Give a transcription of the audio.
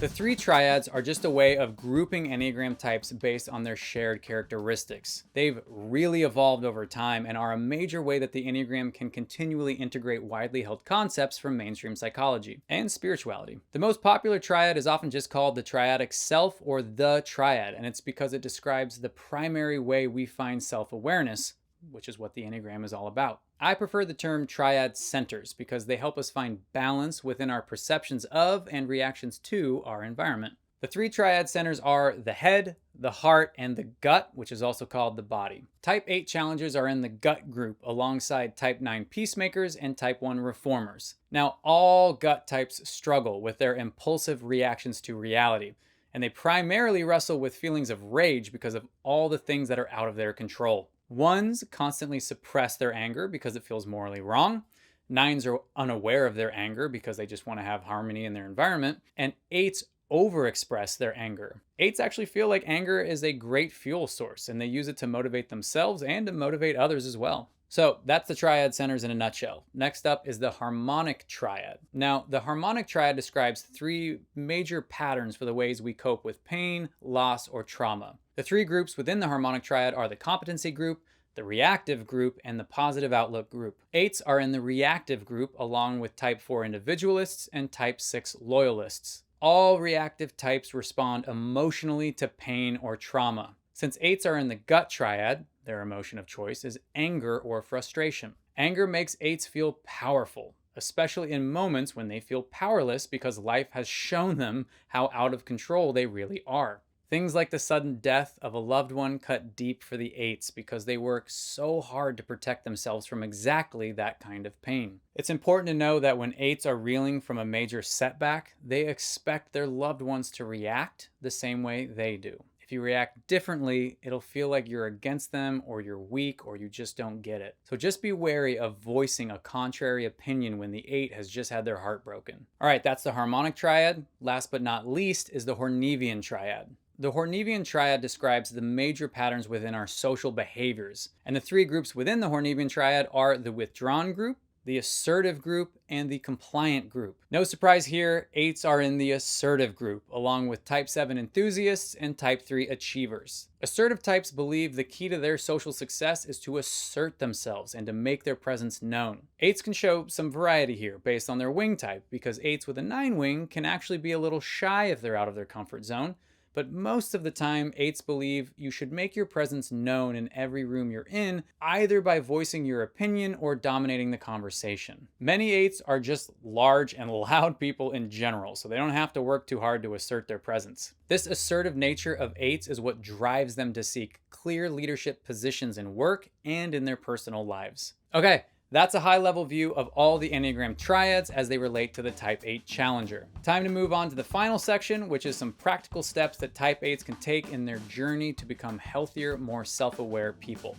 The three triads are just a way of grouping Enneagram types based on their shared characteristics. They've really evolved over time and are a major way that the Enneagram can continually integrate widely held concepts from mainstream psychology and spirituality. The most popular triad is often just called the triadic self or the triad, and it's because it describes the primary way we find self-awareness, which is what the Enneagram is all about. I prefer the term triad centers because they help us find balance within our perceptions of and reactions to our environment. The three triad centers are the head, the heart, and the gut, which is also called the body. Type 8 challengers are in the gut group alongside type 9 peacemakers and type 1 reformers. Now, all gut types struggle with their impulsive reactions to reality, and they primarily wrestle with feelings of rage because of all the things that are out of their control. Ones constantly suppress their anger because it feels morally wrong. Nines are unaware of their anger because they just want to have harmony in their environment. And eights overexpress their anger. Eights actually feel like anger is a great fuel source, and they use it to motivate themselves and to motivate others as well. So that's the triad centers in a nutshell. Next up is the harmonic triad. Now, the harmonic triad describes three major patterns for the ways we cope with pain, loss, or trauma. The three groups within the harmonic triad are the competency group, the reactive group, and the positive outlook group. Eights are in the reactive group along with type 4 individualists and type 6 loyalists. All reactive types respond emotionally to pain or trauma. Since eights are in the gut triad, their emotion of choice is anger or frustration. Anger makes eights feel powerful, especially in moments when they feel powerless because life has shown them how out of control they really are. Things like the sudden death of a loved one cut deep for the eights because they work so hard to protect themselves from exactly that kind of pain. It's important to know that when eights are reeling from a major setback, they expect their loved ones to react the same way they do. If you react differently, it'll feel like you're against them or you're weak or you just don't get it. So just be wary of voicing a contrary opinion when the eight has just had their heart broken. All right, that's the harmonic triad. Last but not least is the Hornevian triad. The Hornevian triad describes the major patterns within our social behaviors. And the three groups within the Hornevian triad are the withdrawn group, the assertive group, and the compliant group. No surprise here, eights are in the assertive group, along with type 7 enthusiasts and type 3 achievers. Assertive types believe the key to their social success is to assert themselves and to make their presence known. Eights can show some variety here based on their wing type, because eights with a 9 wing can actually be a little shy if they're out of their comfort zone. But most of the time, eights believe you should make your presence known in every room you're in, either by voicing your opinion or dominating the conversation. Many eights are just large and loud people in general, so they don't have to work too hard to assert their presence. This assertive nature of eights is what drives them to seek clear leadership positions in work and in their personal lives. Okay. That's a high-level view of all the Enneagram triads as they relate to the Type 8 Challenger. Time to move on to the final section, which is some practical steps that Type 8s can take in their journey to become healthier, more self-aware people.